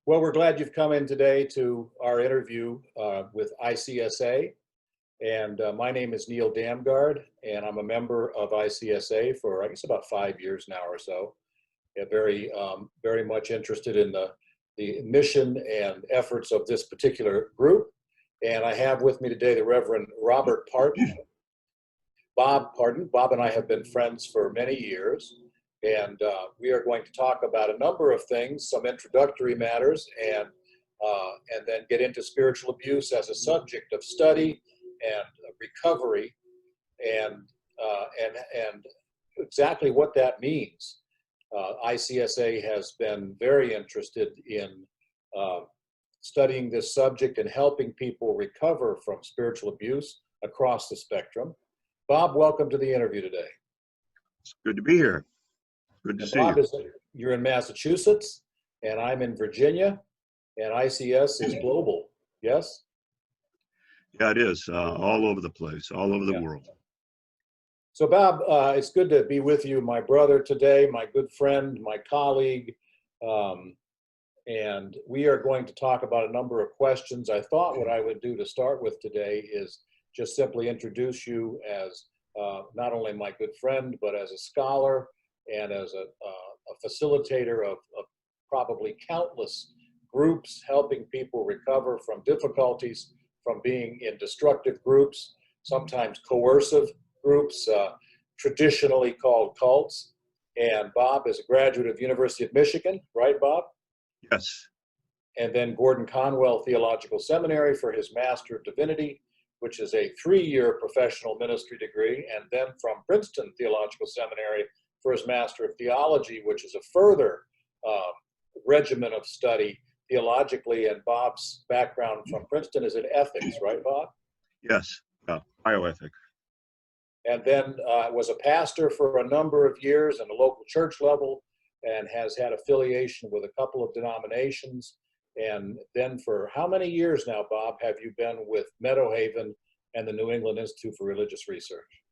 Well, we're glad you've come in today to our interview with ICSA. And my name is Neil Damgaard, and I'm a member of ICSA for, I guess, about 5 years now or so. Yeah, very much interested in the mission and efforts of this particular group. And I have with me today the Reverend Robert Parton. Bob and I have been friends for many years. And we are going to talk about a number of things, some introductory matters, and then get into spiritual abuse as a subject of study and recovery, and exactly what that means. ICSA has been very interested in studying this subject and helping people recover from spiritual abuse across the spectrum. Bob, welcome to the interview today. It's good to be here. Good to see you. You're in Massachusetts, and I'm in Virginia, and ICS is global, yes? Yeah, it is. All over the place, all over the world. So, Bob, it's good to be with you, my brother today, my good friend, my colleague, and we are going to talk about a number of questions. I thought what I would do to start with today is just simply introduce you as not only my good friend, but as a scholar and as a facilitator of probably countless groups helping people recover from difficulties from being in destructive groups, sometimes coercive groups, traditionally called cults. And Bob is a graduate of the University of Michigan, right, Bob? Yes. And then Gordon Conwell Theological Seminary for his Master of Divinity, which is a 3-year professional ministry degree, and then from Princeton Theological Seminary for his Master of Theology, which is a further regimen of study theologically. And Bob's background from Princeton is in ethics, right, Bob? Yes, bioethics. And then was a pastor for a number of years in a local church level, and has had affiliation with a couple of denominations. And then for how many years now, Bob, have you been with Meadowhaven and the New England Institute for Religious Research?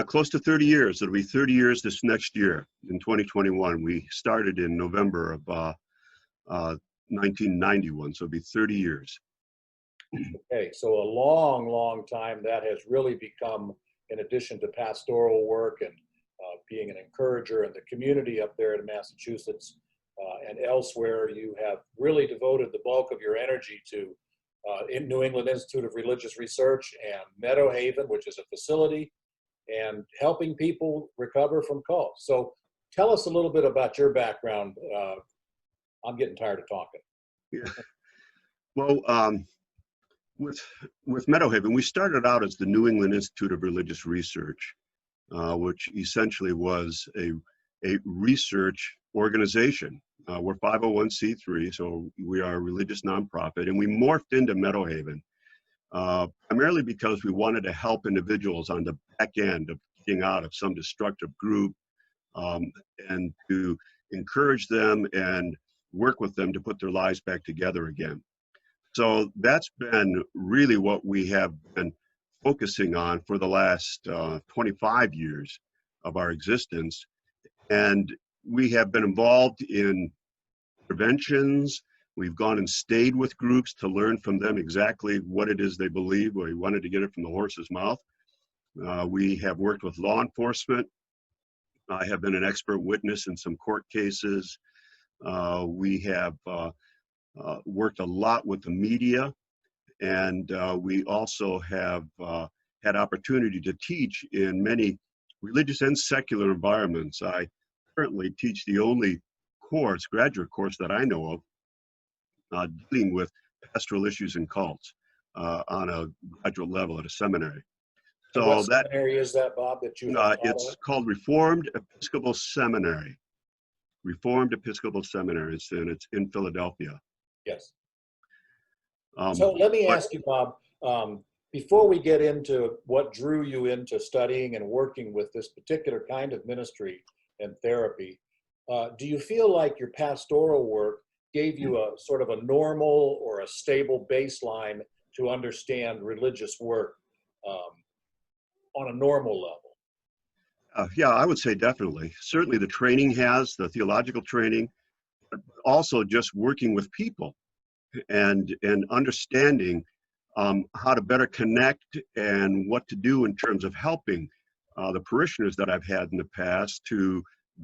Close to 30 years. It'll be 30 years this next year in 2021. We started in November of 1991, so it'll be 30 years. Okay, so a long, long time. That has really become, in addition to pastoral work and being an encourager in the community up there in Massachusetts and elsewhere, you have really devoted the bulk of your energy to New England Institute of Religious Research and Meadowhaven, which is a facility, and helping people recover from cults. So tell us a little bit about your background. I'm getting tired of talking. Yeah. Well, with Meadowhaven, we started out as the New England Institute of Religious Research, which essentially was a research organization. We're 501c3, so we are a religious nonprofit, and we morphed into Meadowhaven primarily because we wanted to help individuals on the back end of getting out of some destructive group, and to encourage them and work with them to put their lives back together again. So that's been really what we have been focusing on for the last 25 years of our existence. And we have been involved in interventions. We've gone and stayed with groups to learn from them exactly what it is they believe. We wanted to get it from the horse's mouth. We have worked with law enforcement. I have been an expert witness in some court cases. We have worked a lot with the media, and we also have had opportunity to teach in many religious and secular environments. I currently teach the only course, graduate course that I know of, dealing with pastoral issues and cults on a graduate level at a seminary. So what seminary is that, Bob, that you have it's called Reformed Episcopal Seminary. Reformed Episcopal Seminary. It's in Philadelphia. Yes. So let me ask you, Bob, before we get into what drew you into studying and working with this particular kind of ministry and therapy, do you feel like your pastoral work gave you a sort of a normal or a stable baseline to understand religious work on a normal level? Yeah, I would say definitely. Certainly the training has, the theological training also just working with people and understanding how to better connect and what to do in terms of helping the parishioners that I've had in the past to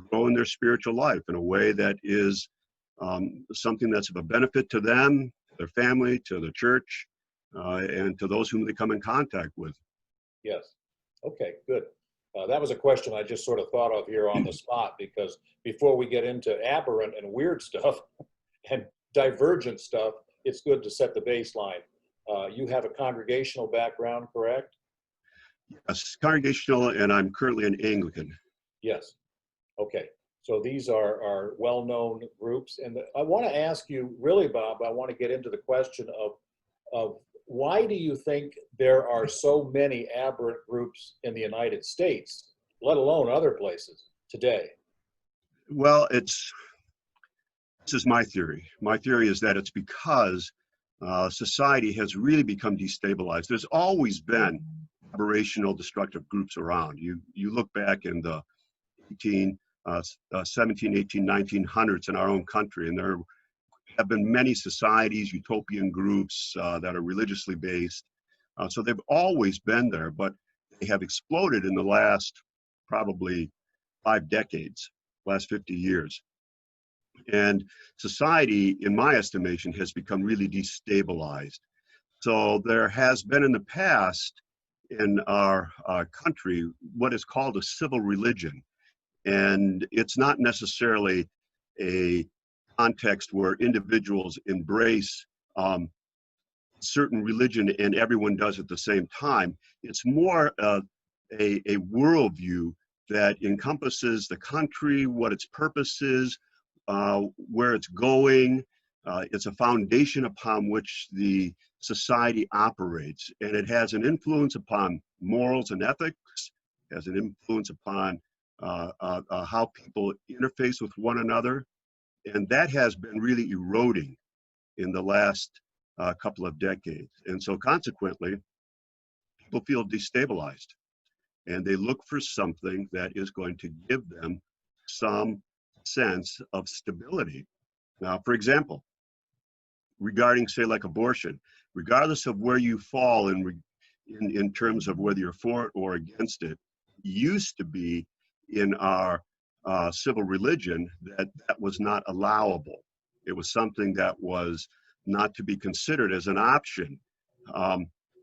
grow in their spiritual life in a way that is something that's of a benefit to them, their family, to the church, and to those whom they come in contact with. Yes. Okay, good. That was a question I just sort of thought of here on the spot, because before we get into aberrant and weird stuff and divergent stuff, it's good to set the baseline. You have a congregational background, correct? Yes, congregational, and I'm currently an Anglican. Yes. Okay. So these are well-known groups. And I want to ask you, really, Bob, I want to get into the question of why do you think there are so many aberrant groups in the United States, let alone other places today? Well, this is my theory. My theory is that it's because society has really become destabilized. There's always been aberrational, destructive groups around. You look back in the 17, 18, 1900s in our own country, and there have been many societies, utopian groups that are religiously based. So they've always been there, but they have exploded in the last probably 5 decades, last 50 years. And society, in my estimation, has become really destabilized. So there has been in the past in our country what is called a civil religion. And it's not necessarily a context where individuals embrace certain religion and everyone does at the same time. It's more a worldview that encompasses the country, what its purpose is, where it's going. It's a foundation upon which the society operates, and it has an influence upon morals and ethics, has an influence upon how people interface with one another, and that has been really eroding in the last couple of decades. And so consequently, people feel destabilized, and they look for something that is going to give them some sense of stability. Now, for example, regarding, say, like abortion, regardless of where you fall in terms of whether you're for it or against it, used to be in our civil religion that was not allowable. It was something that was not to be considered as an option.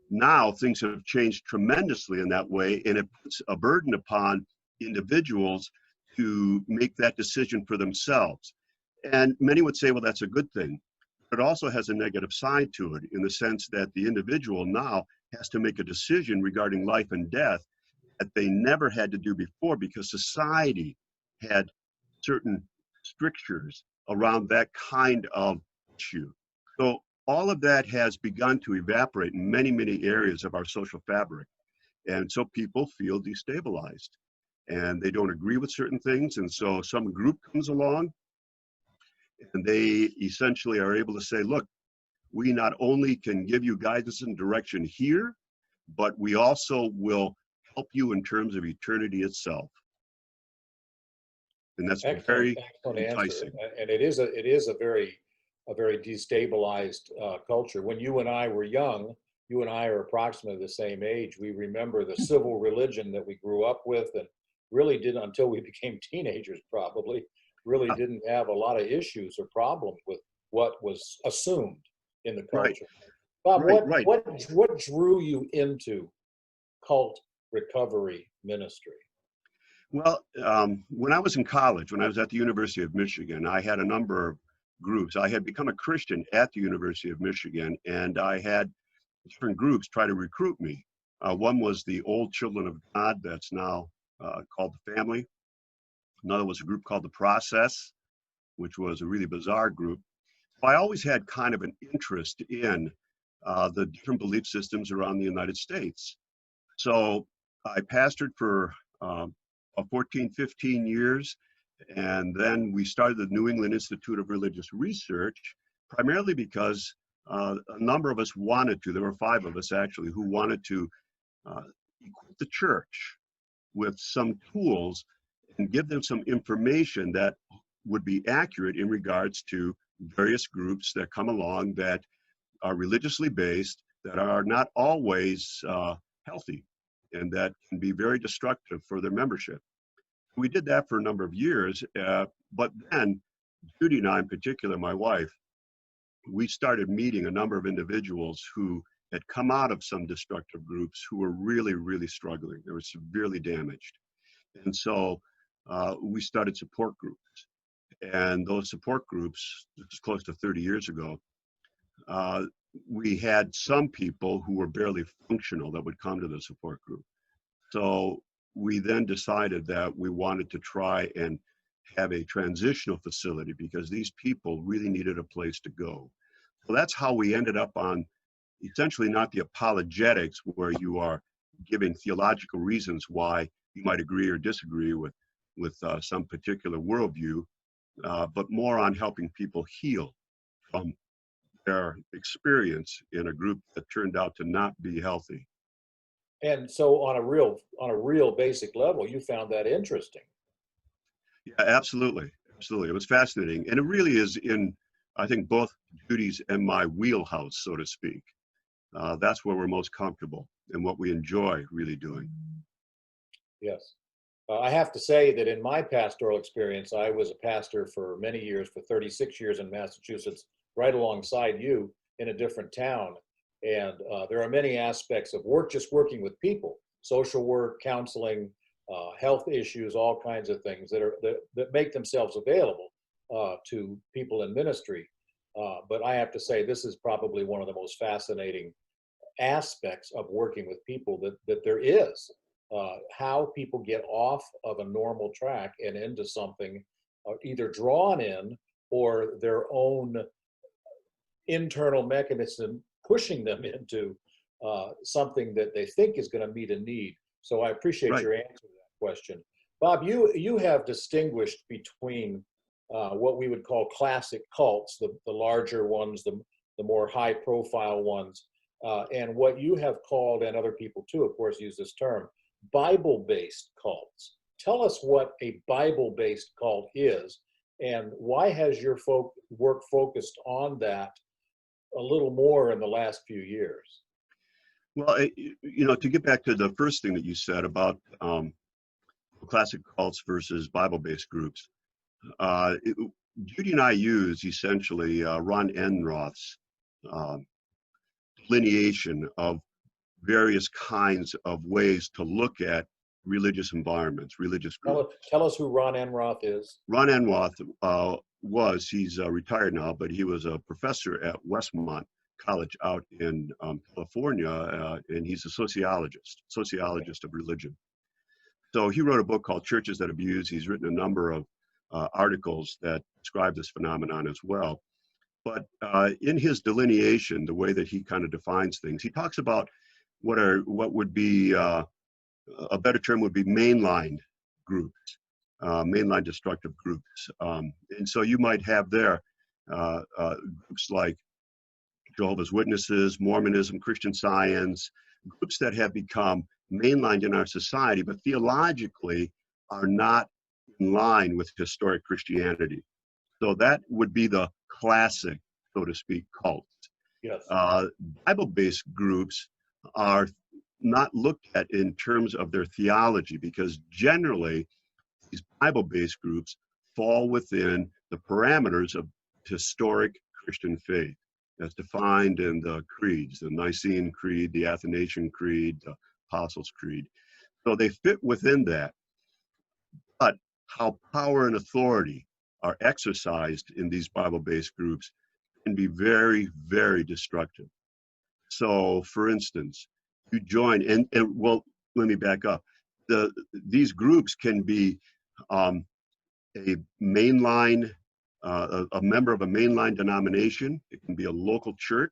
Now things have changed tremendously in that way, and it puts a burden upon individuals to make that decision for themselves. And many would say, well, that's a good thing. But it also has a negative side to it, in the sense that the individual now has to make a decision regarding life and death that they never had to do before, because society had certain strictures around that kind of issue. So all of that has begun to evaporate in many, many areas of our social fabric. And so people feel destabilized and they don't agree with certain things. And so some group comes along and they essentially are able to say, look, we not only can give you guidance and direction here, but we also will help you in terms of eternity itself. And that's very enticing. And it is a very destabilized culture. When you and I were young, you and I are approximately the same age. We remember the civil religion that we grew up with, and really didn't, until we became teenagers probably, really didn't have a lot of issues or problems with what was assumed in the culture. Right. Bob, what drew you into cult recovery ministry? Well, when I was in college, when I was at the University of Michigan, I had a number of groups. I had become a Christian at the University of Michigan, and I had different groups try to recruit me. One was the Old Children of God, that's now called the Family. Another was a group called the Process, which was a really bizarre group. So I always had kind of an interest in the different belief systems around the United States. So I pastored for 14, 15 years, and then we started the New England Institute of Religious Research, primarily because a number of us wanted to, there were 5 of us actually, who wanted to equip the church with some tools and give them some information that would be accurate in regards to various groups that come along that are religiously based, that are not always healthy, and that can be very destructive for their membership. We did that for a number of years, but then Judy and I, in particular, my wife, we started meeting a number of individuals who had come out of some destructive groups who were really, really struggling. They were severely damaged. And so we started support groups. And those support groups, this is close to 30 years ago, we had some people who were barely functional that would come to the support group. So we then decided that we wanted to try and have a transitional facility because these people really needed a place to go. So that's how we ended up on essentially not the apologetics where you are giving theological reasons why you might agree or disagree with some particular worldview, but more on helping people heal from their experience in a group that turned out to not be healthy. And so on a real basic level, you found that interesting. Yeah, absolutely. Absolutely. It was fascinating. And it really is in, I think, both Judy's and my wheelhouse, so to speak. That's where we're most comfortable and what we enjoy really doing. Yes. I have to say that in my pastoral experience, I was a pastor for many years, for 36 years in Massachusetts, right alongside you in a different town. And there are many aspects of work, just working with people, social work, counseling, health issues, all kinds of things that make themselves available to people in ministry. But I have to say, this is probably one of the most fascinating aspects of working with people that there is. How people get off of a normal track and into something either drawn in or their own internal mechanism pushing them into something that they think is going to meet a need. So I appreciate your answer to that question. Bob, you have distinguished between what we would call classic cults, the larger ones, the more high profile ones, and what you have called, and other people too, of course, use this term, Bible-based cults. Tell us what a Bible-based cult is, and why has your work focused on that a little more in the last few years? Well, to get back to the first thing that you said about classic cults versus Bible-based groups, Judy and I use essentially Ron Enroth's delineation of various kinds of ways to look at religious environments, religious groups. Tell us who Ron Enroth is. Ron Enroth he's retired now, but he was a professor at Westmont College out in California, and he's a sociologist of religion. So he wrote a book called Churches That Abuse. He's written a number of articles that describe this phenomenon as well. But in his delineation, the way that he kind of defines things, he talks about what would be a better term would be mainline groups, mainline destructive groups. And so you might have there groups like Jehovah's Witnesses, Mormonism, Christian Science, groups that have become mainlined in our society, but theologically are not in line with historic Christianity. So that would be the classic, so to speak, cults. Yes. Bible-based groups are not looked at in terms of their theology, because generally these Bible-based groups fall within the parameters of historic Christian faith as defined in the creeds, the Nicene Creed, the Athanasian Creed, the Apostles' Creed. So they fit within that. But how power and authority are exercised in these Bible-based groups can be very, very destructive. So, for instance, you join, and well, let me back up. These groups can be a mainline, a member of a mainline denomination. It can be a local church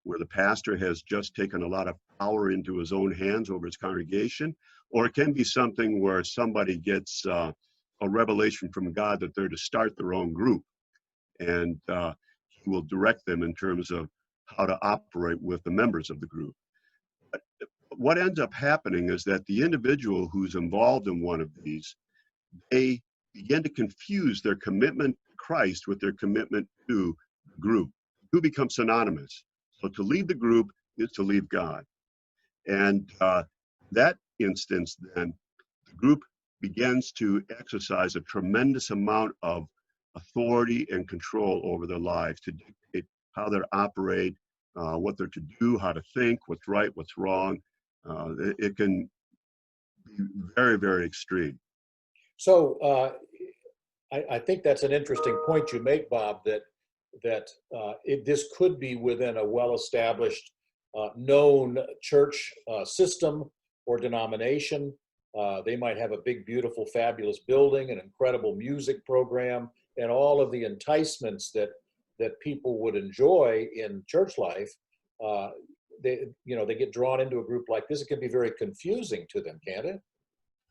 where the pastor has just taken a lot of power into his own hands over his congregation, or it can be something where somebody gets a revelation from God that they're to start their own group, and he will direct them in terms of how to operate with the members of the group. But what ends up happening is that the individual who's involved in one of these, they begin to confuse their commitment to Christ with their commitment to the group. Who becomes synonymous. So to leave the group is to leave God. And that instance, then, the group begins to exercise a tremendous amount of authority and control over their lives to dictate how they operate, what they're to do, how to think, what's right, what's wrong. It can be very, very extreme. So I think that's an interesting point you make, Bob, that this could be within a well-established, known church system or denomination. They might have a big, beautiful, fabulous building, an incredible music program, and all of the enticements that people would enjoy in church life. They get drawn into a group like this. It can be very confusing to them, can't it?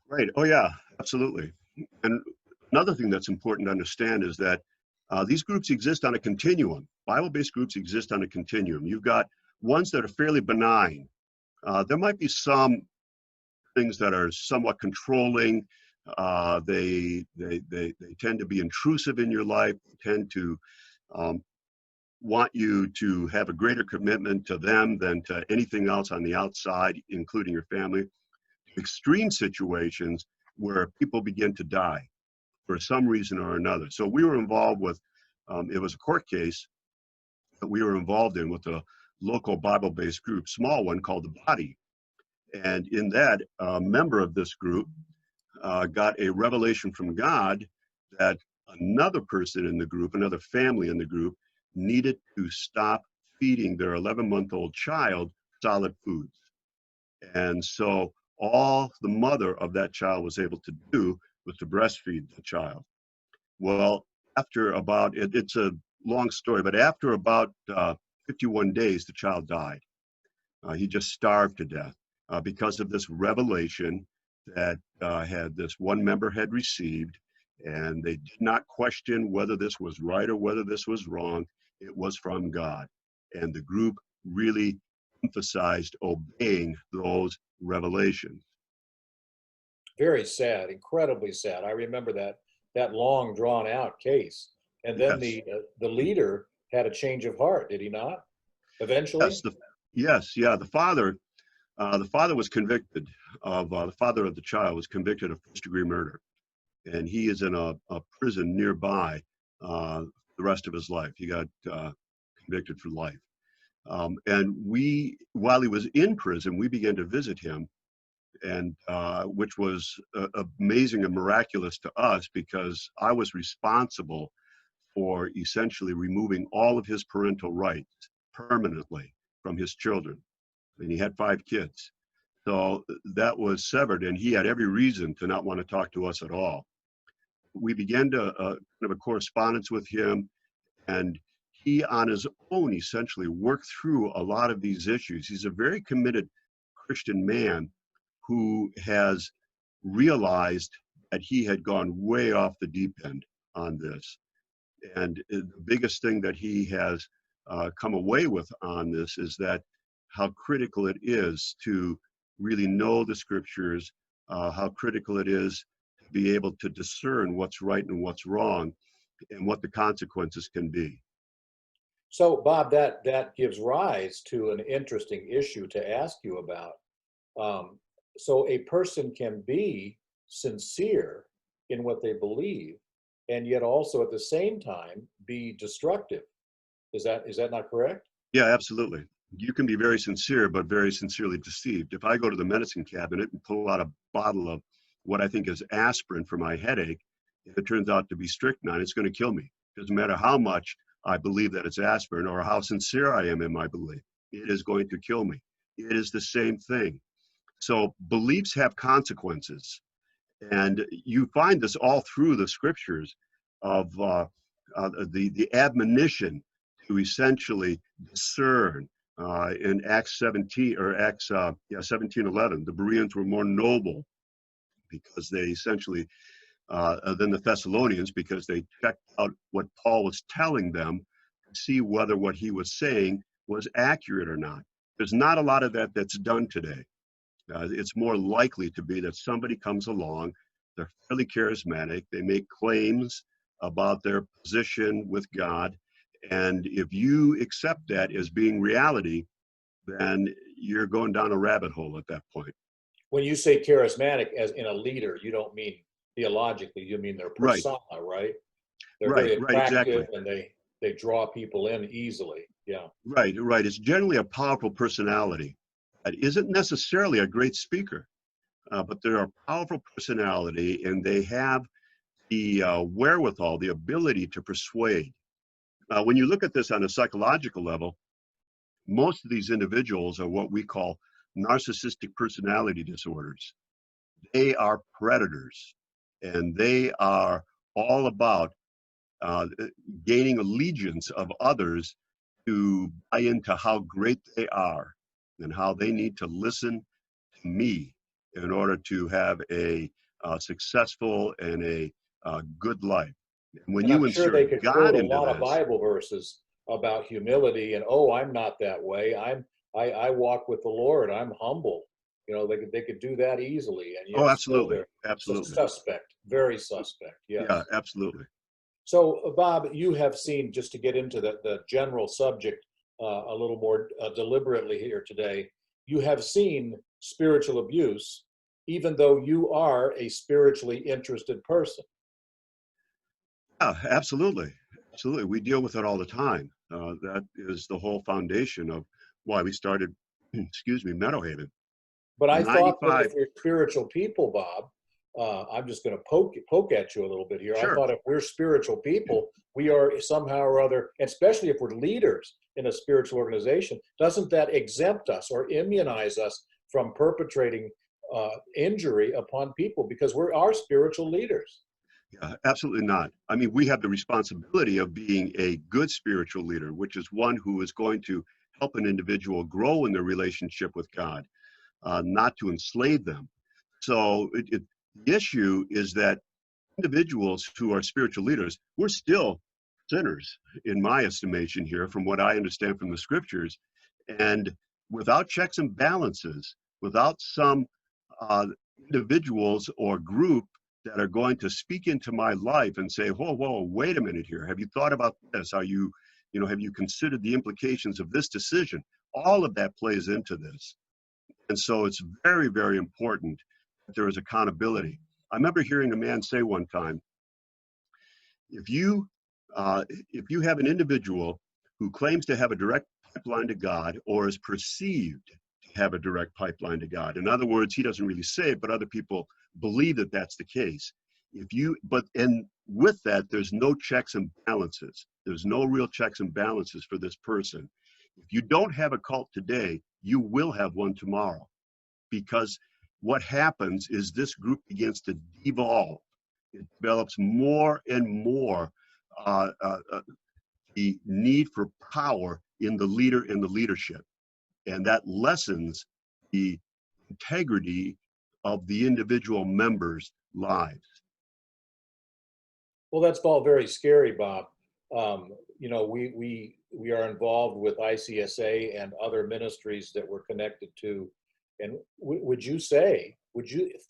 Right. Oh, yeah, absolutely. And another thing that's important to understand is that these groups exist on a continuum. Bible-based groups exist on a continuum. You've got ones that are fairly benign. There might be some things that are somewhat controlling. They tend to be intrusive in your life, tend to want you to have a greater commitment to them than to anything else on the outside, including your family. Extreme situations where people begin to die for some reason or another. So we were involved with, it was a court case that we were involved in with a local Bible-based group, small one called The Body. And in that, a member of this group got a revelation from God that another person in the group, another family in the group, needed to stop feeding their 11-month-old child solid foods. And so all the mother of that child was able to do was to breastfeed the child. Well, after about, it's a long story, but after about 51 days, the child died. He just starved to death because of this revelation that this one member had received, and they did not question whether this was right or whether this was wrong. It was from God. And the group really emphasized obeying those revelations. Very sad, incredibly sad. I remember that long drawn out case. And then Yes. the leader had a change of heart, did he not? Eventually? Yes, yeah. The father was convicted of, the father of the child was convicted of first-degree murder. And he is in a prison nearby the rest of his life. He got convicted for life. And while he was in prison, we began to visit him, and which was amazing and miraculous to us, because I was responsible for essentially removing all of his parental rights permanently from his children. And he had 5 kids. So that was severed, and he had every reason to not want to talk to us at all. We began to have a correspondence with him, and he on his own essentially worked through a lot of these issues. He's a very committed Christian man who has realized that he had gone way off the deep end on this. And the biggest thing that he has come away with on this is that how critical it is to really know the scriptures, how critical it is to be able to discern what's right and what's wrong, and what the consequences can be. So, Bob, that gives rise to an interesting issue to ask you about. So a person can be sincere in what they believe, and yet also at the same time be destructive. Is that not correct? Yeah, absolutely. You can be very sincere, but very sincerely deceived. If I go to the medicine cabinet and pull out a bottle of what I think is aspirin for my headache, if it turns out to be strychnine, it's going to kill me. Doesn't matter how much I believe that it's aspirin or how sincere I am in my belief. It is going to kill me. It is the same thing. So beliefs have consequences. And you find this all through the scriptures of the admonition to essentially discern. In Acts 17 or Acts 17:11, the Bereans were more noble because they essentially than the Thessalonians, because they checked out what Paul was telling them to see whether what he was saying was accurate or not. There's not a lot of that that's done today. It's more likely to be that somebody comes along They're fairly charismatic. They make claims about their position with God. And if you accept that as being reality, then you're going down a rabbit hole at that point. When you say charismatic as in a leader, you don't mean theologically, you mean their Right, persona, right? They're right, very right, exactly. attractive and they draw people in easily. Yeah. Right, right. It's generally a powerful personality that isn't necessarily a great speaker, but they're a powerful personality and they have the wherewithal, the ability to persuade. When you look at this on a psychological level, most of these individuals are what we call narcissistic personality disorders. They are predators, and they are all about gaining allegiance of others to buy into how great they are and how they need to listen to me in order to have a successful and a good life. And when And you I'm sure insert they could God quote a into lot of this, Bible verses about humility and, oh, I'm not that way. I walk with the Lord. I'm humble. You know, they could do that easily, and oh, yet still absolutely, they're absolutely, suspect, very suspect. yeah, Yes. absolutely. So, Bob, you have seen, just to get into the general subject a little more deliberately here today, you have seen spiritual abuse, even though you are a spiritually interested person. Yeah, absolutely. Absolutely. We deal with it all the time. That is the whole foundation of why we started, excuse me, Meadowhaven. But I thought that 95, if we're spiritual people, Bob, I'm just going to poke at you a little bit here. I sure. thought if we're spiritual people, we are somehow or other, especially if we're leaders in a spiritual organization, doesn't that exempt us or immunize us from perpetrating injury upon people because we're our spiritual leaders? Yeah, absolutely not. I mean, we have the responsibility of being a good spiritual leader, which is one who is going to help an individual grow in their relationship with God, not to enslave them. So the issue is that individuals who are spiritual leaders, we're still sinners, in my estimation here, from what I understand from the scriptures. And without checks and balances, without some uh, individuals or group that are going to speak into my life and say, whoa, whoa, wait a minute here. Have you thought about this? Are you, have you considered the implications of this decision? All of that plays into this. And so it's very, very important that there is accountability. I remember hearing a man say one time, if you if you have an individual who claims to have a direct pipeline to God or is perceived to have a direct pipeline to God, in other words, he doesn't really say it, but other people believe that that's the case. And with that, there's no checks and balances. There's no real checks and balances for this person. If you don't have a cult today, you will have one tomorrow, because what happens is this group begins to devolve. It develops more and more the need for power in the leader and the leadership. And that lessens the integrity of the individual members' lives. Well, that's all very scary, Bob. We are involved with ICSA and other ministries that we're connected to. And would you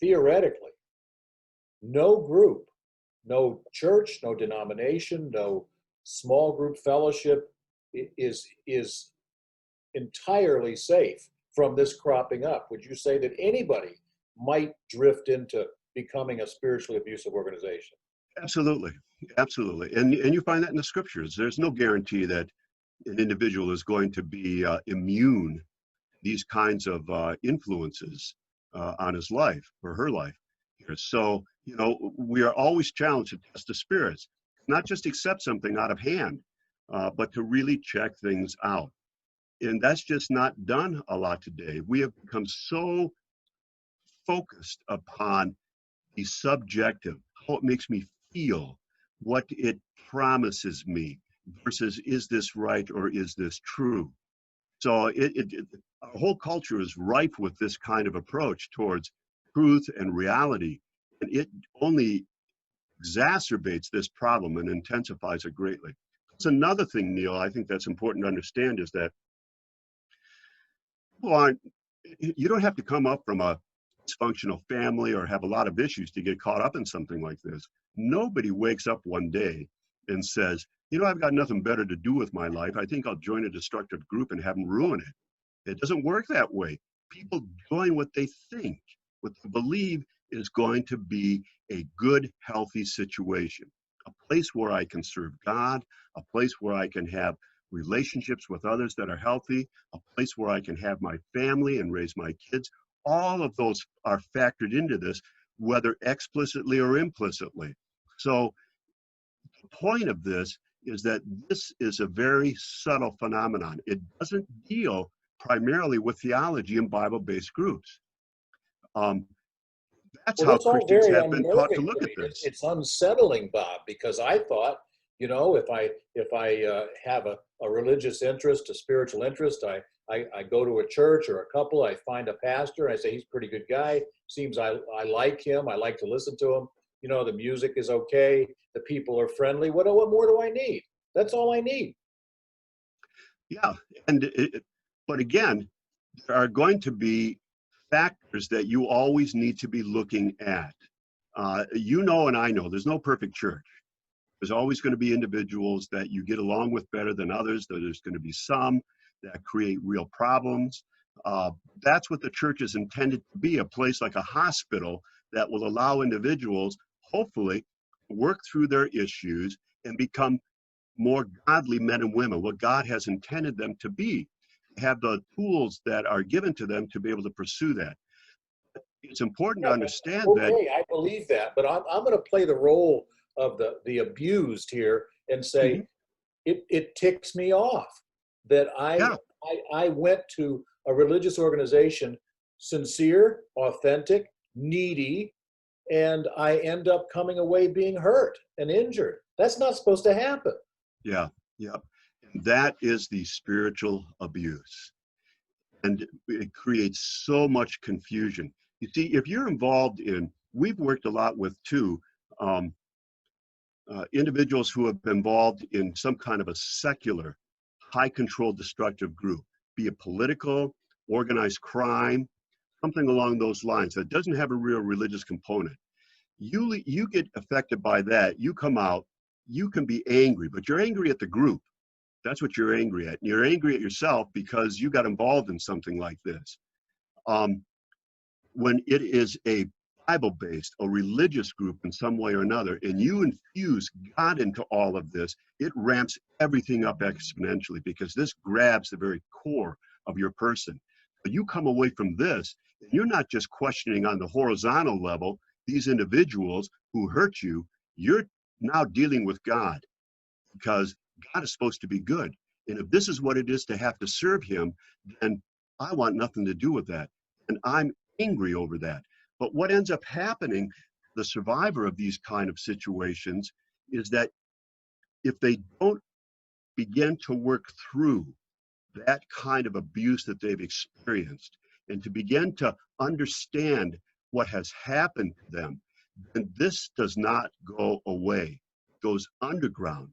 theoretically, no group, no church, no denomination, no small group fellowship is entirely safe from this cropping up? Would you say that anybody might drift into becoming a spiritually abusive organization? Absolutely, absolutely. And you find that in the scriptures. There's no guarantee that an individual is going to be immune to these kinds of influences on his life or her life. So, we are always challenged to test the spirits, not just accept something out of hand, but to really check things out. And that's just not done a lot today. We have become so focused upon the subjective, how it makes me feel, what it promises me, versus is this right or is this true? So our whole culture is rife with this kind of approach towards truth and reality. And it only exacerbates this problem and intensifies it greatly. It's another thing, Neil, I think that's important to understand is that people you don't have to come up from a dysfunctional family or have a lot of issues to get caught up in something like this. Nobody wakes up one day and says, you know, I've got nothing better to do with my life. I think I'll join a destructive group and have them ruin it. It doesn't work that way. People join what they think, what they believe is going to be a good, healthy situation, a place where I can serve God, a place where I can have relationships with others that are healthy, a place where I can have my family and raise my kids. All of those are factored into this, whether explicitly or implicitly. So the point of this is that this is a very subtle phenomenon. It doesn't deal primarily with theology and Bible-based groups. That's Well, how that's all Christians very have been taught to unnerving look to at me. this. It's unsettling, Bob, because I thought, you know, if I have a religious interest, a spiritual interest, I go to a church or a couple, I find a pastor, I say he's a pretty good guy. Seems I like him. I like to listen to him. You know, the music is okay. The people are friendly. What more do I need? That's all I need. Yeah, but again, there are going to be factors that you always need to be looking at. You know, and I know, there's no perfect church. There's always going to be individuals that you get along with better than others. There's going to be some that create real problems. That's what the church is intended to be, a place like a hospital that will allow individuals, hopefully, to work through their issues and become more godly men and women, what God has intended them to be, have the tools that are given to them to be able to pursue that. It's important to understand that. Okay, I believe that, but I'm going to play the role of the abused here and say it ticks me off that Yeah, I went to a religious organization, sincere, authentic, needy, and I end up coming away being hurt and injured. That's not supposed to happen. yeah, yeah. And that is the spiritual abuse. And it creates so much confusion. You see, if you're involved in, we've worked a lot with too, individuals who have been involved in some kind of a secular, high control destructive group, be it political, organized crime, something along those lines that doesn't have a real religious component. You get affected by that, you come out, you can be angry, but you're angry at the group. That's what you're angry at. And you're angry at yourself because you got involved in something like this. When it is a Bible-based, a religious group in some way or another, and you infuse God into all of this, it ramps everything up exponentially because this grabs the very core of your person. But you come away from this, and you're not just questioning on the horizontal level these individuals who hurt you, you're now dealing with God because God is supposed to be good. And if this is what it is to have to serve him, then I want nothing to do with that. And I'm angry over that. But what ends up happening, the survivor of these kind of situations, is that if they don't begin to work through that kind of abuse that they've experienced and to begin to understand what has happened to them, then this does not go away. It goes underground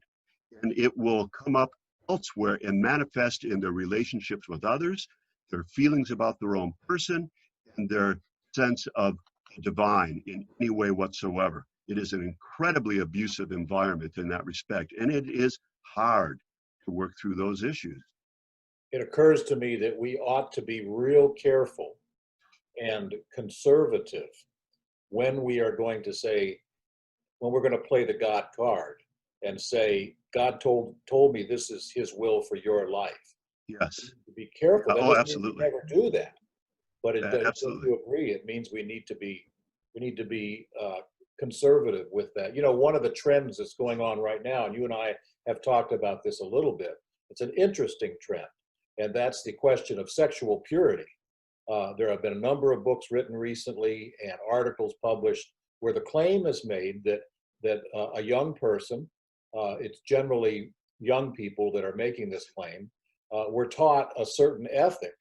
and it will come up elsewhere and manifest in their relationships with others, their feelings about their own person, and their sense of the divine in any way whatsoever. It is an incredibly abusive environment in that respect, and it is hard to work through those issues. It occurs to me that we ought to be real careful and conservative when we are going to say, when we're going to play the God card and say, God told me this is his will for your life. Yes. Be careful. That Oh, doesn't mean we absolutely. never do that. But it does, Absolutely. to agree, it means we need to be conservative with that. You know, one of the trends that's going on right now, and you and I have talked about this a little bit, it's an interesting trend, and that's the question of sexual purity. There have been a number of books written recently and articles published where the claim is made that a young person, it's generally young people that are making this claim, were taught a certain ethic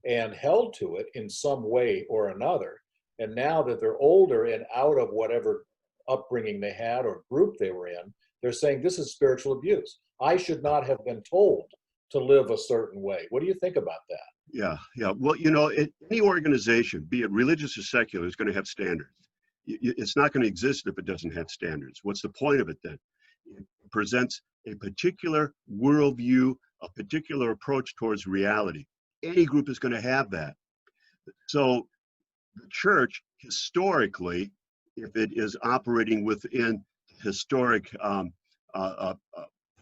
and held to it in some way or another. And now that they're older and out of whatever upbringing they had or group they were in, they're saying this is spiritual abuse. I should not have been told to live a certain way. What do you think about that? Yeah, yeah. Well, you know, any organization, be it religious or secular, is going to have standards. It's not going to exist if it doesn't have standards. What's the point of it then? It presents a particular worldview, a particular approach towards reality. Any group is going to have that. So the church, historically, if it is operating within historic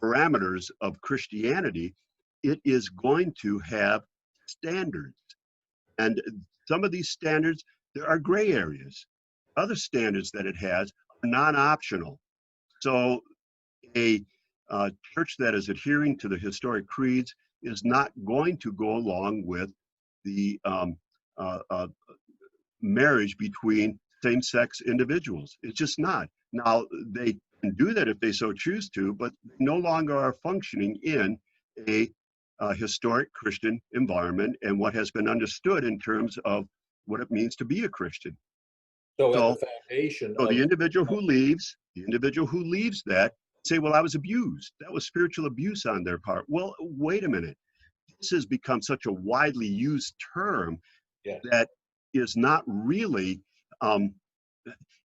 parameters of Christianity, it is going to have standards. And some of these standards, there are gray areas. Other standards that it has are non-optional. So a church that is adhering to the historic creeds is not going to go along with the marriage between same-sex individuals. It's just not. Now, they can do that if they so choose to, but they no longer are functioning in a historic Christian environment and what has been understood in terms of what it means to be a Christian. So at So, the foundation so of, the individual who leaves that, say, well, I was abused. That was spiritual abuse on their part. Well, wait a minute. This has become such a widely used term yeah. that is not really,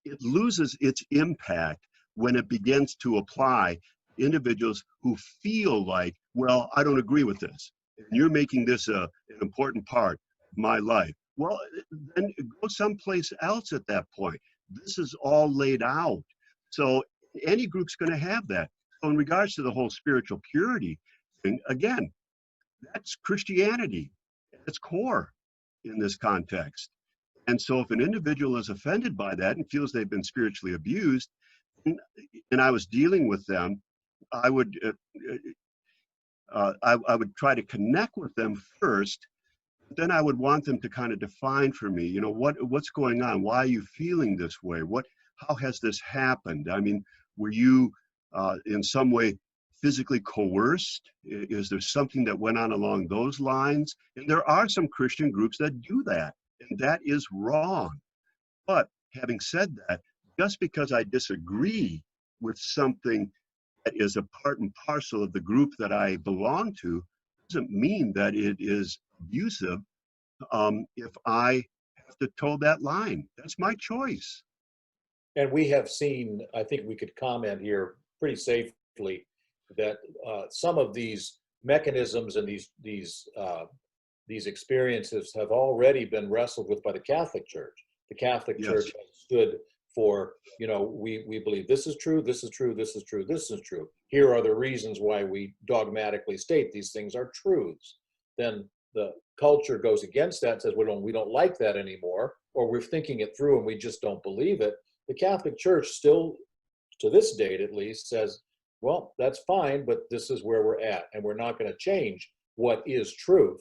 it loses its impact when it begins to apply individuals who feel like, well, I don't agree with this. And you're making this an important part of my life. Well, then go someplace else at that point. This is all laid out. So any group's going to have that. So in regards to the whole spiritual purity thing, again, that's Christianity at its core in this context. And so if an individual is offended by that and feels they've been spiritually abused, and I was dealing with them, I would I would try to connect with them first. Then I would want them to kind of define for me, you know, what's going on? Why are you feeling this way? How has this happened? I mean, were you in some way physically coerced? Is there something that went on along those lines? And there are some Christian groups that do that, and that is wrong. But having said that, just because I disagree with something that is a part and parcel of the group that I belong to, doesn't mean that it is abusive if I have to toe that line. That's my choice. And we have seen, I think we could comment here pretty safely that some of these mechanisms and these experiences have already been wrestled with by the Catholic Church. The Catholic Yes. Church has stood for, you know, we believe this is true, this is true, this is true, this is true. Here are the reasons why we dogmatically state these things are truths. Then the culture goes against that and says, we don't like that anymore, or we're thinking it through and we just don't believe it. The Catholic Church still, to this date at least, says, well, that's fine, but this is where we're at, and we're not going to change what is truth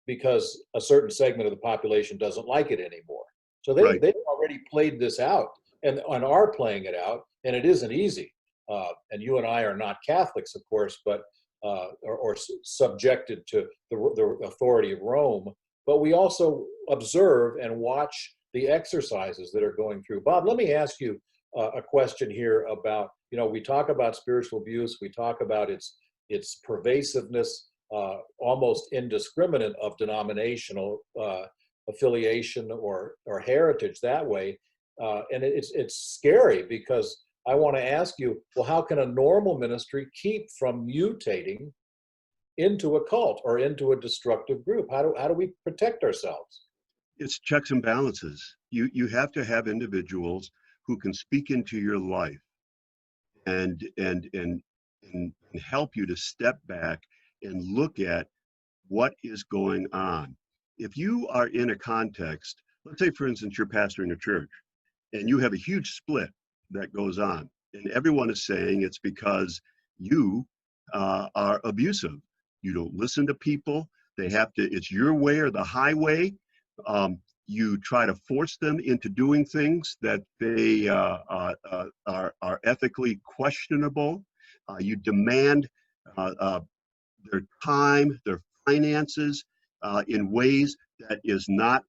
because a certain segment of the population doesn't like it anymore. So they've already played this out and are playing it out, and it isn't easy. And you and I are not Catholics, of course, but or subjected to the authority of Rome. But we also observe and watch the exercises that are going through. Bob, let me ask you a question here about, you know, we talk about spiritual abuse, we talk about its pervasiveness, almost indiscriminate of denominational affiliation or heritage that way. And it's scary because I want to ask you, well, how can a normal ministry keep from mutating into a cult or into a destructive group? How do we protect ourselves? It's checks and balances. You have to have individuals who can speak into your life and help you to step back and look at what is going on. If you are in a context, let's say for instance you're pastoring a church and you have a huge split that goes on, and everyone is saying it's because you are abusive. You don't listen to people. They have to, it's your way or the highway. You try to force them into doing things that they are ethically questionable. You demand their time, their finances in ways that is not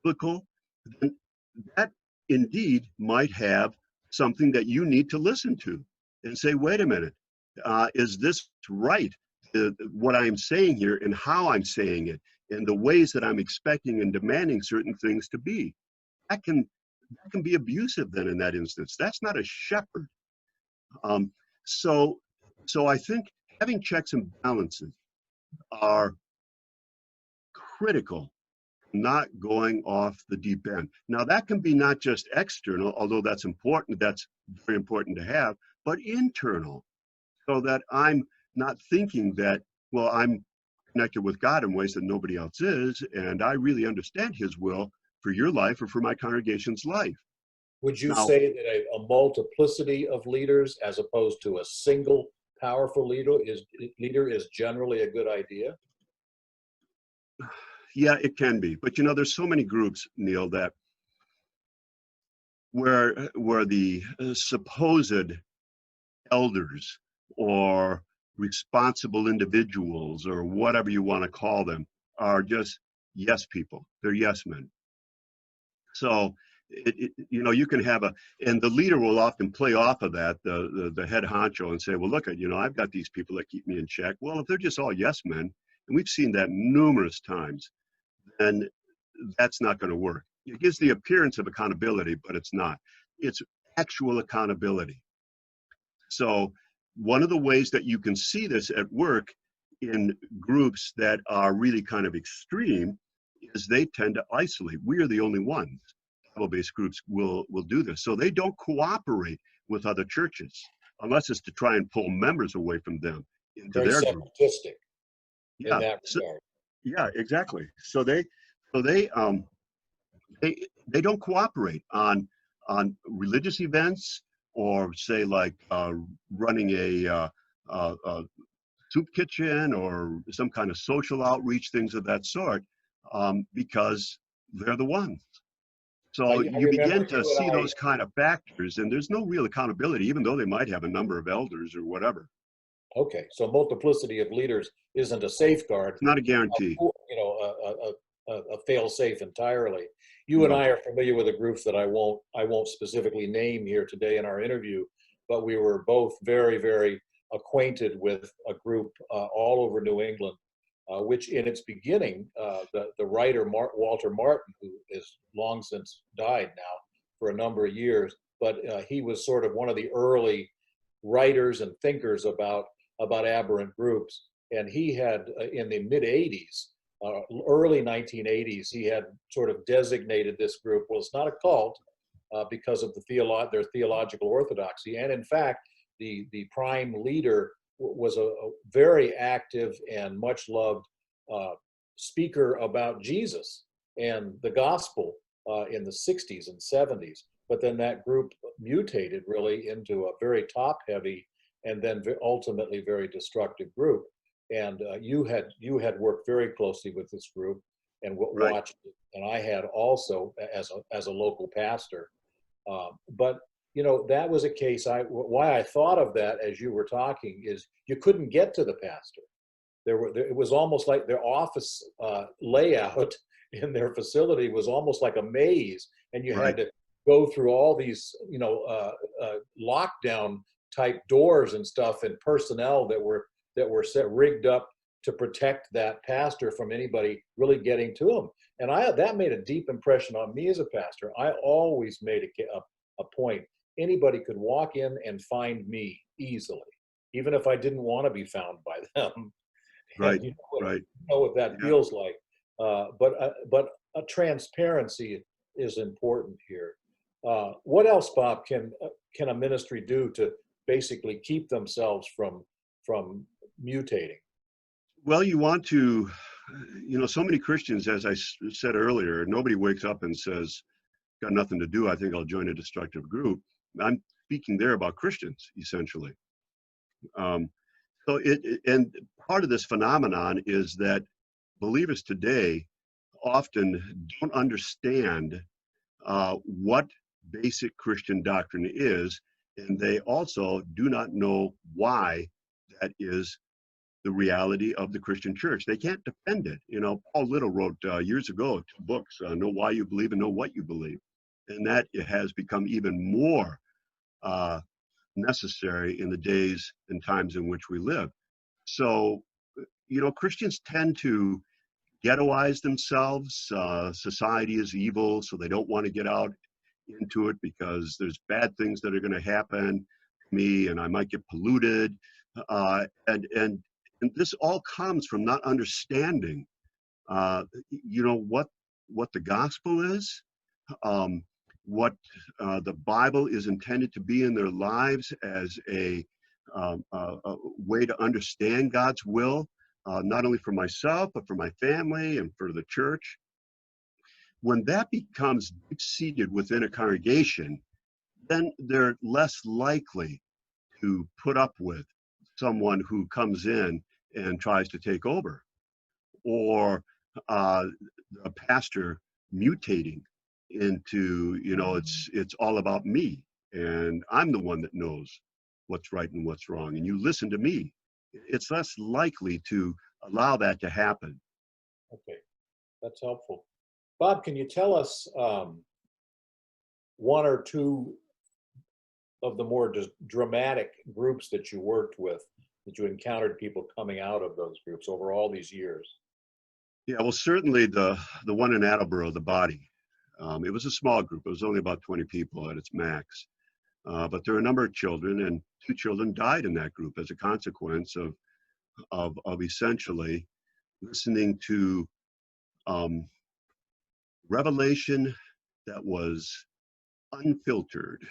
biblical. Then that indeed might have something that you need to listen to and say, wait a minute, is this right? what I'm saying here and how I'm saying it and the ways that I'm expecting and demanding certain things to be. That can be abusive then in that instance. That's not a shepherd. Um, so, so I think having checks and balances are critical, not going off the deep end. Now that can be not just external, although that's important, that's very important to have, but internal, so that I'm not thinking that, well, I'm connected with God in ways that nobody else is, and I really understand his will for your life or for my congregation's life. Would you Now, say that a multiplicity of leaders as opposed to a single powerful leader is generally a good idea? yeah, it can be, but there's so many groups, Neil, that where the supposed elders or responsible individuals or whatever you want to call them are just yes people. They're yes men. So you can have and the leader will often play off of that, the head honcho, and say, well, look, I've got these people that keep me in check. Well, if they're just all yes men, and we've seen that numerous times, then that's not going to work. It gives the appearance of accountability, but it's not. It's actual accountability. So one of the ways that you can see this at work in groups that are really kind of extreme is they tend to isolate. We are the only ones. Bible-based groups will do this. So they don't cooperate with other churches unless it's to try and pull members away from them into Very their group. separatistic in Yeah. that So, regard. yeah, exactly. So they don't cooperate on religious events, or say like running a soup kitchen or some kind of social outreach, things of that sort, because they're the ones. So I you remember begin to you and see I. those kind of factors, and there's no real accountability, even though they might have a number of elders or whatever. Okay, so multiplicity of leaders isn't a safeguard, It's not a guarantee. a fail-safe entirely. You and No. I are familiar with the groups that I won't specifically name here today in our interview, but we were both very, very acquainted with a group all over New England, which in its beginning, the writer Walter Martin, who is long since died now for a number of years, but he was sort of one of the early writers and thinkers about aberrant groups. And he had, in the mid 80s, early 1980s, he had sort of designated this group, well, it's not a cult because of their theological orthodoxy. And in fact, the prime leader was a very active and much loved speaker about Jesus and the gospel in the 60s and 70s. But then that group mutated really into a very top-heavy and then ultimately very destructive group. And you had worked very closely with this group and Right. watched it, and I had also as a local pastor. But that was a case. Why I thought of that as you were talking is you couldn't get to the pastor. It was almost like their office layout in their facility was almost like a maze, and you had Right. to go through all these lockdown type doors and stuff, and personnel that were rigged up to protect that pastor from anybody really getting to him. And that made a deep impression on me as a pastor. I always made a point. Anybody could walk in and find me easily, even if I didn't want to be found by them. Right. And Right. know what that Yeah. feels like. But a transparency is important here. What else, Bob, can a ministry do to basically keep themselves from mutating? Well, you want to, so many Christians, as I said earlier, nobody wakes up and says, got nothing to do, I think I'll join a destructive group. I'm speaking there about Christians, essentially. Um, and part of this phenomenon is that believers today often don't understand what basic Christian doctrine is, and they also do not know why that is the reality of the Christian church. They can't defend it. Paul Little wrote years ago 2 books, Know Why You Believe and Know What You Believe. And that it has become even more necessary in the days and times in which we live. So Christians tend to ghettoize themselves. Society is evil, so they don't want to get out into it because there's bad things that are going to happen to me, and I might get polluted. And this all comes from not understanding, what the gospel is, what the Bible is intended to be in their lives as a way to understand God's will, not only for myself, but for my family and for the church. When that becomes deep-seated within a congregation, then they're less likely to put up with someone who comes in and tries to take over, or a pastor mutating into, it's all about me, and I'm the one that knows what's right and what's wrong, and you listen to me. It's less likely to allow that to happen. Okay, that's helpful. Bob, can you tell us one or two of the more dramatic groups that you worked with, that you encountered people coming out of those groups over all these years? Yeah, well, certainly the one in Attleboro, the Body. It was a small group. It was only about 20 people at its max. But there were a number of children, and 2 children died in that group as a consequence of essentially listening to revelation that was unfiltered,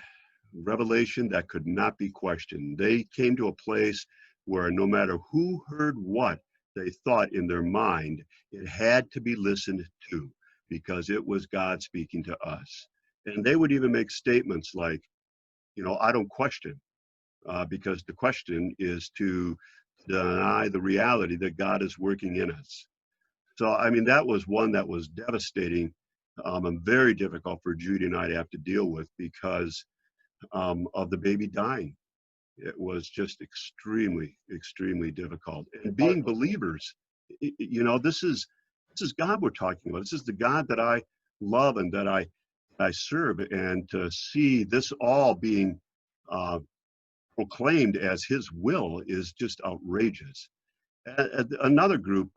revelation that could not be questioned. They came to a place where no matter who heard what they thought in their mind, it had to be listened to because it was God speaking to us. And they would even make statements like, I don't question, because the question is to deny the reality that God is working in us. So, that was one that was devastating and very difficult for Judy and I to have to deal with because of the baby dying. It was just extremely, extremely difficult. And being believers, this is God we're talking about. This is the God that I love and that I serve. And to see this all being proclaimed as His will is just outrageous. Another group,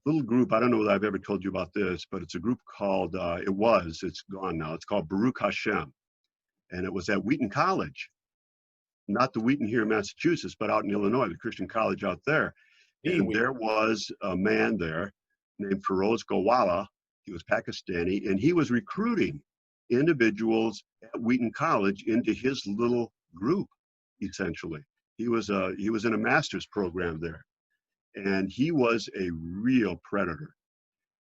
little group, I don't know that I've ever told you about this, but it's a group called, it's gone now, it's called Baruch Hashem. And it was at Wheaton College, not the Wheaton here in Massachusetts, but out in Illinois, the Christian college out there. And there was a man there named Feroz Gowala. He was Pakistani, and he was recruiting individuals at Wheaton College into his little group, essentially. He was in a master's program there, and he was a real predator.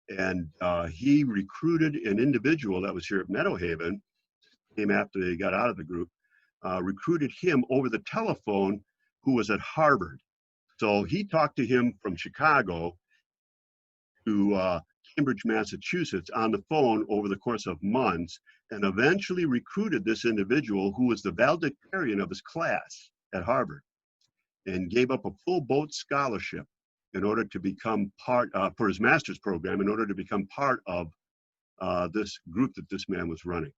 And he recruited an individual that was here at Meadowhaven, came after they got out of the group, recruited him over the telephone, who was at Harvard. So he talked to him from Chicago to Cambridge, Massachusetts on the phone over the course of months, and eventually recruited this individual who was the valedictorian of his class at Harvard and gave up a full boat scholarship in order to become part, for his master's program, in order to become part of this group that this man was running.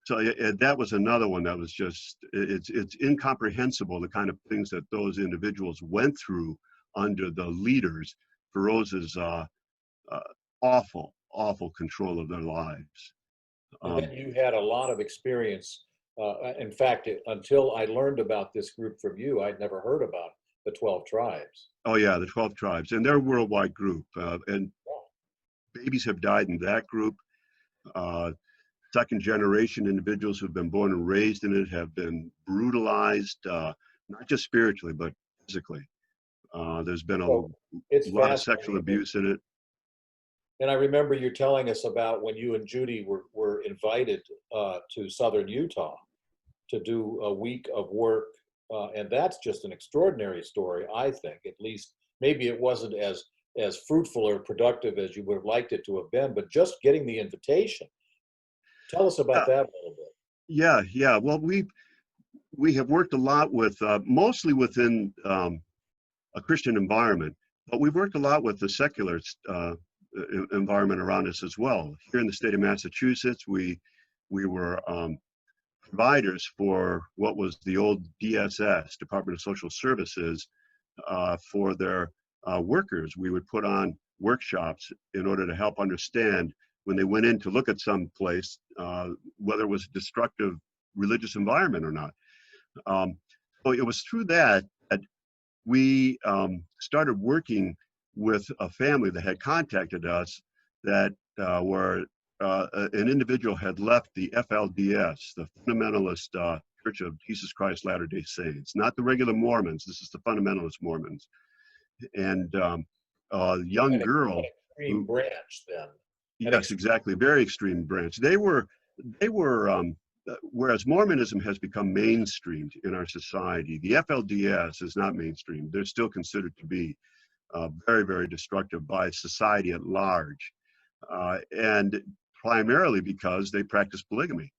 So that was another one that was just, it's incomprehensible, the kind of things that those individuals went through under the leaders for Rose's awful, awful control of their lives. And then you had a lot of experience. In fact, until I learned about this group from you, I'd never heard about the 12 tribes. Oh yeah, the 12 tribes, and they're a worldwide group. And babies have died in that group. Second generation individuals who've been born and raised in it have been brutalized, not just spiritually, but physically. There's been a lot of sexual abuse in it. And I remember you telling us about when you and Judy were invited to Southern Utah to do a week of work. And that's just an extraordinary story, I think. At least maybe it wasn't as fruitful or productive as you would have liked it to have been, but just getting the invitation. Tell us about that a little bit. Yeah. Well, we have worked a lot with, mostly within a Christian environment, but we've worked a lot with the secular environment around us as well. Here in the state of Massachusetts, we were providers for what was the old DSS, Department of Social Services, for their workers. We would put on workshops in order to help understand when they went in to look at some place, whether it was a destructive religious environment or not. So it was through that we started working with a family that had contacted us that were an individual had left the FLDS, the Fundamentalist Church of Jesus Christ Latter-day Saints, not the regular Mormons. This is the Fundamentalist Mormons. And a young girl. An extreme branch then. Yes, exactly. Very extreme branch. They were, whereas Mormonism has become mainstreamed in our society, the FLDS is not mainstream. They're still considered to be very, very destructive by society at large. And primarily because they practice polygamy.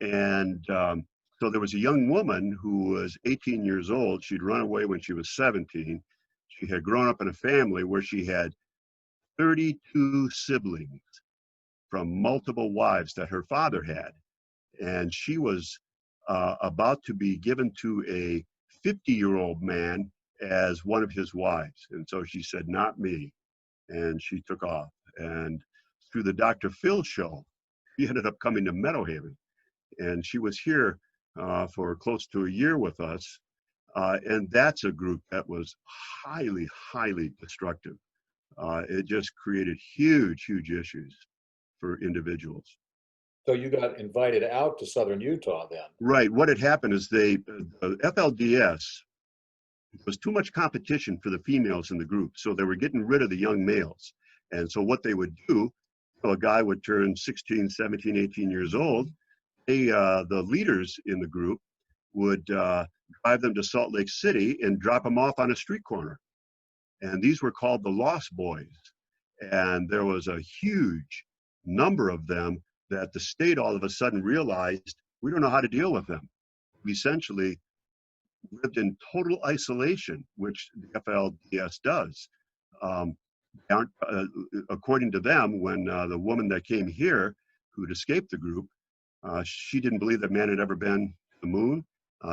And so there was a young woman who was 18 years old. She'd run away when she was 17. She had grown up in a family where she had 32 siblings from multiple wives that her father had. And she was about to be given to a 50-year-old man as one of his wives. And so she said, not me. And she took off. And through the Dr. Phil show, she ended up coming to Meadowhaven. And she was here for close to a year with us. And that's a group that was highly, highly destructive. It just created huge, huge issues for individuals. So you got invited out to Southern Utah then? Right. What had happened is the FLDS was too much competition for the females in the group. So they were getting rid of the young males. And so what they would do, a guy would turn 16, 17, 18 years old. The leaders in the group would drive them to Salt Lake City and drop them off on a street corner. And these were called the Lost Boys. And there was a huge number of them that the state all of a sudden realized, we don't know how to deal with them. We essentially lived in total isolation, which the FLDS does. According to them, when the woman that came here, who'd escaped the group, she didn't believe that man had ever been to the moon.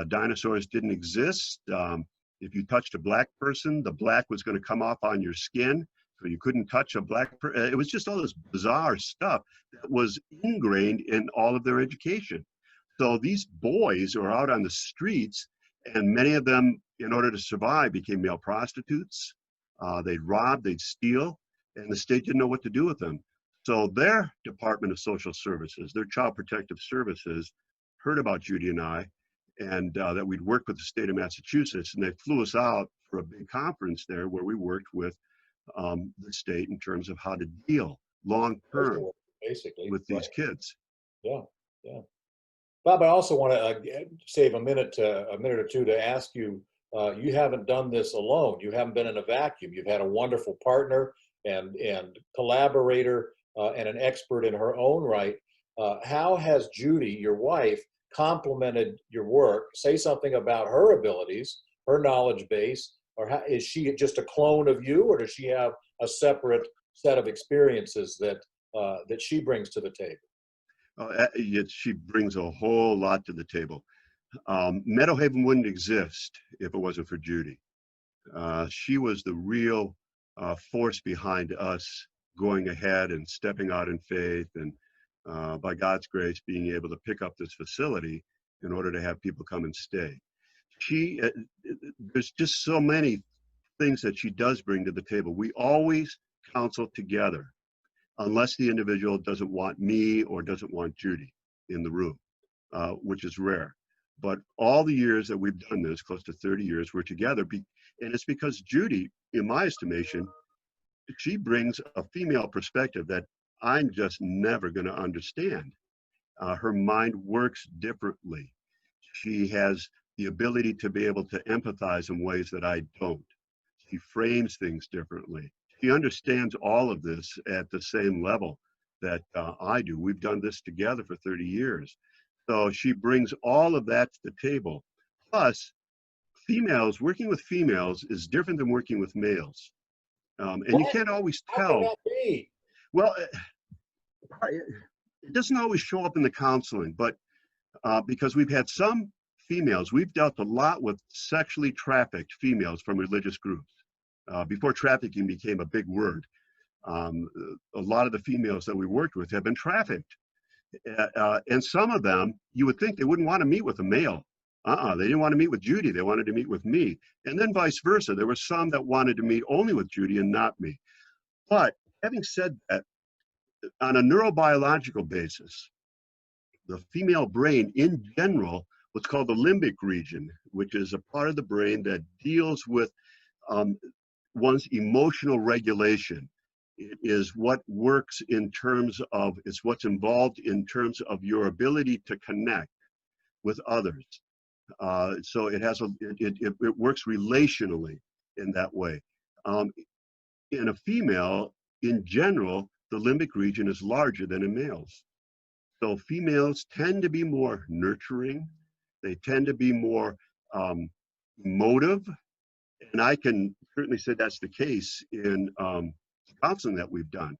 Dinosaurs didn't exist. If you touched a black person, the black was going to come off on your skin, so you couldn't touch a black person. It was just all this bizarre stuff that was ingrained in all of their education. So these boys are out on the streets, and many of them, in order to survive, became male prostitutes. They'd rob, they'd steal, and the state didn't know what to do with them. So their Department of Social Services, their Child Protective Services, heard about Judy and I, and that we'd work with the state of Massachusetts, and they flew us out for a big conference there where we worked with the state in terms of how to deal long-term basically with these kids. Yeah, yeah. Bob, I also want to save a minute or two to ask you, you haven't done this alone. You haven't been in a vacuum. You've had a wonderful partner and collaborator and an expert in her own right. How has Judy, your wife, complemented your work? Say something about her abilities, her knowledge base, or is she just a clone of you, or does she have a separate set of experiences that she brings to the table? She brings a whole lot to the table. Meadowhaven wouldn't exist if it wasn't for Judy. She was the real force behind us going ahead and stepping out in faith, and by God's grace, being able to pick up this facility in order to have people come and stay. There's just so many things that she does bring to the table. We always counsel together, unless the individual doesn't want me or doesn't want Judy in the room, which is rare. But all the years that we've done this, close to 30 years, we're together. And it's because Judy, in my estimation, she brings a female perspective that I'm just never going to understand. Her mind works differently. She has the ability to be able to empathize in ways that I don't. She frames things differently. She understands all of this at the same level that I do. We've done this together for 30 years. So she brings all of that to the table. Plus, working with females is different than working with males. And you can't always tell. How can that be? Well, it doesn't always show up in the counseling, but because we've had some females, we've dealt a lot with sexually trafficked females from religious groups. before trafficking became a big word. A lot of the females that we worked with have been trafficked. And some of them, you would think they wouldn't want to meet with a male. They didn't want to meet with Judy. They wanted to meet with me. And then vice versa. There were some that wanted to meet only with Judy and not me. But having said that, on a neurobiological basis, the female brain in general, what's called the limbic region, which is a part of the brain that deals with one's emotional regulation. It is what works in terms of, it's what's involved in terms of your ability to connect with others. So it has it works relationally in that way. In a female, in general, the limbic region is larger than in males. So females tend to be more nurturing. They tend to be more emotive. And I can certainly say that's the case in counseling that we've done.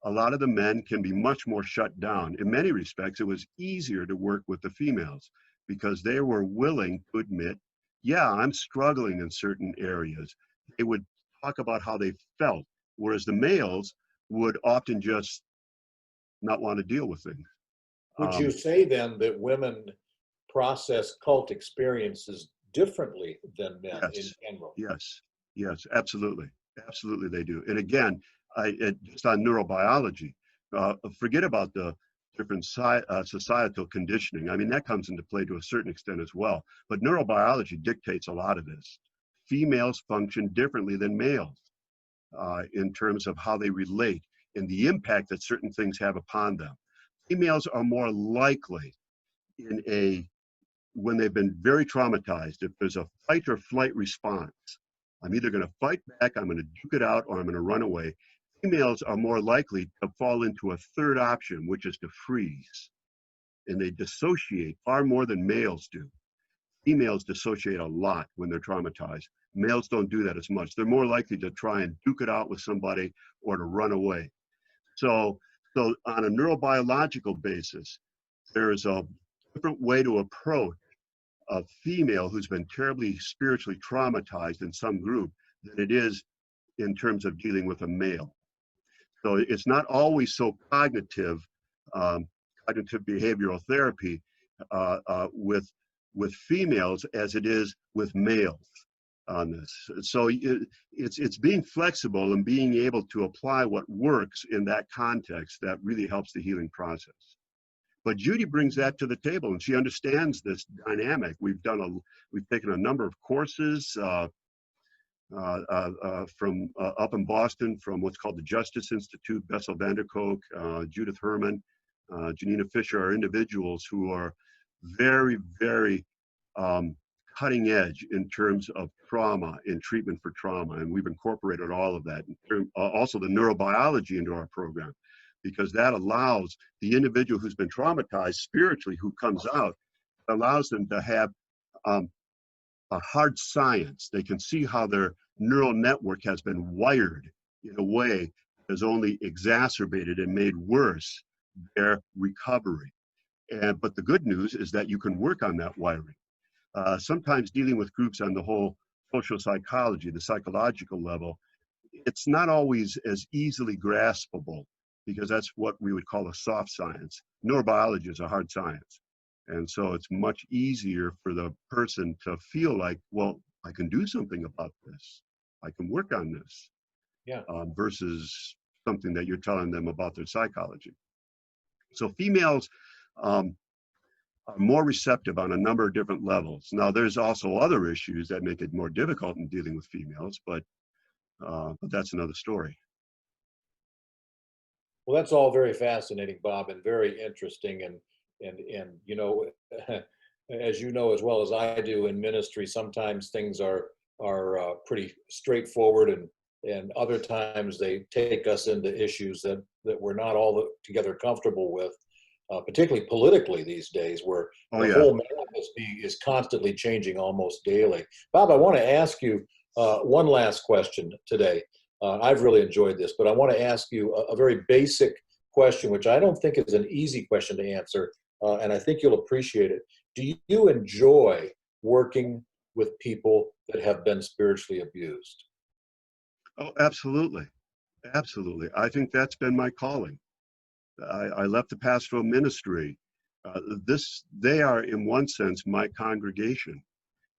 A lot of the men can be much more shut down. In many respects, it was easier to work with the females because they were willing to admit, yeah, I'm struggling in certain areas. They would talk about how they felt, whereas the males would often just not want to deal with things. Would you say then that women process cult experiences differently than men in general? Yes, absolutely. Absolutely they do. And again, just on neurobiology, forget about the different societal conditioning. I mean, that comes into play to a certain extent as well. But neurobiology dictates a lot of this. Females function differently than males in terms of how they relate and the impact that certain things have upon them. Females are more likely when they've been very traumatized, if there's a fight or flight response, I'm either going to fight back, I'm going to duke it out, or I'm going to run away. Females are more likely to fall into a third option, which is to freeze. And they dissociate far more than males do. Females dissociate a lot when they're traumatized. Males don't do that as much. They're more likely to try and duke it out with somebody or to run away. So on a neurobiological basis, there is a different way to approach a female who's been terribly spiritually traumatized in some group than it is in terms of dealing with a male. So it's not always so cognitive behavioral therapy with females as it is with males on this. So it's being flexible and being able to apply what works in that context that really helps the healing process. But Judy brings that to the table, and she understands this dynamic. We've taken a number of courses from up in Boston, from what's called the Justice Institute. Bessel van der Kolk, Judith Herman, Janina Fisher are individuals who are very, very cutting edge in terms of trauma and treatment for trauma, and we've incorporated all of that. Also the neurobiology into our program, because that allows the individual who's been traumatized spiritually, who comes out, allows them to have a hard science. They can see how their neural network has been wired in a way that has only exacerbated and made worse their recovery. But the good news is that you can work on that wiring. Sometimes dealing with groups on the whole social psychology, the psychological level, it's not always as easily graspable, because that's what we would call a soft science. Neurobiology is a hard science. And so it's much easier for the person to feel like, well, I can do something about this. I can work on this. Yeah. Versus something that you're telling them about their psychology. So females are more receptive on a number of different levels. Now, there's also other issues that make it more difficult in dealing with females, but that's another story. Well, that's all very fascinating, Bob, and very interesting. And you know, as you know as well as I do in ministry, sometimes things are pretty straightforward, and other times they take us into issues that we're not all together comfortable with, particularly politically these days, where the whole map is constantly changing almost daily. Bob, I want to ask you one last question today. I've really enjoyed this, but I want to ask you a very basic question, which I don't think is an easy question to answer, and I think you'll appreciate it. Do you enjoy working with people that have been spiritually abused? Oh, absolutely. Absolutely. I think that's been my calling. I left the pastoral ministry. They are, in one sense, my congregation.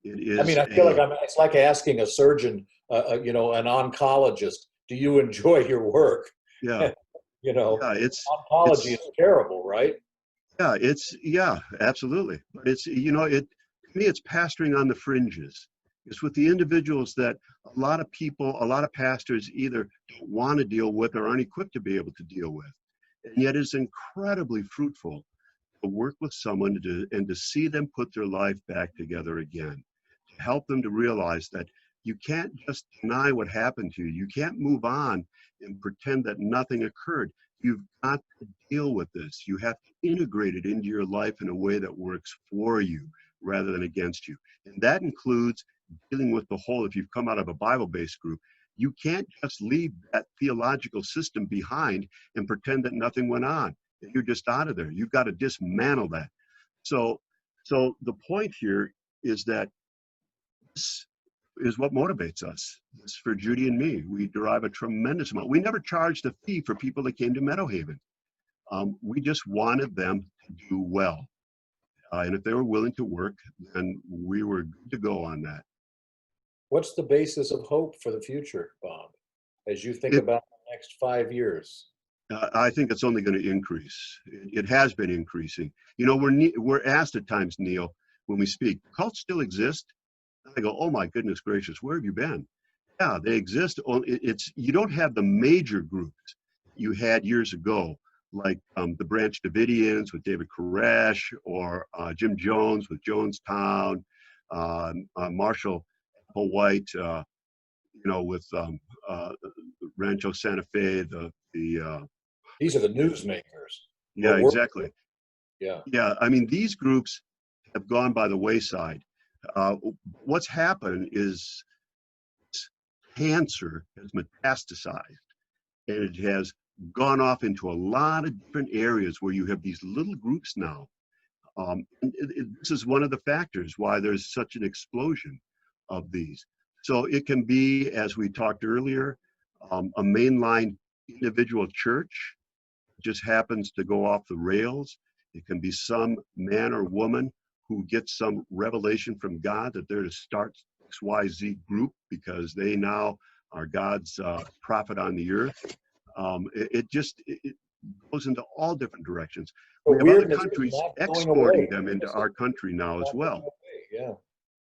It I mean, is I feel like a, it's like asking a surgeon, an oncologist, do you enjoy your work? yeah, You know, yeah, oncology is it's, terrible, right? yeah, absolutely. But to me, it's pastoring on the fringes. It's with the individuals that a lot of pastors either don't want to deal with or aren't equipped to be able to deal with. And yet it's incredibly fruitful to work with someone and to see them put their life back together again, to help them to realize that you can't just deny what happened to you. You can't move on and pretend that nothing occurred. You've got to deal with this. You have to integrate it into your life in a way that works for you rather than against you. And that includes dealing with the whole, if you've come out of a Bible-based group, you can't just leave that theological system behind and pretend that nothing went on. You're just out of there. You've got to dismantle that. So, so the point here is that this is what motivates us. It's for Judy and me. We derive a tremendous amount. We never charged a fee for people that came to Meadowhaven. We just wanted them to do well. And if they were willing to work, then we were good to go on that. What's the basis of hope for the future, Bob, as you think It, about the next 5 years? I think it's only going to increase. It has been increasing. We're asked at times, Neil, when we speak, cults still exist? I go, oh my goodness gracious, where have you been? Yeah, they exist. You don't have the major groups you had years ago, like the Branch Davidians with David Koresh, or Jim Jones with Jonestown, Marshall Applewhite, with Rancho Santa Fe, These are the newsmakers. yeah, exactly. Yeah. Yeah, I mean, these groups have gone by the wayside. What's happened is cancer has metastasized, and it has gone off into a lot of different areas where you have these little groups now. This is one of the factors why there's such an explosion of these. So it can be, as we talked earlier, a mainline individual church just happens to go off the rails. It can be some man or woman who gets some revelation from God that they're to start XYZ group because they now are God's prophet on the earth. It goes into all different directions. We But have other weirdness is countries not going exporting away. them into our country now as well. Yeah.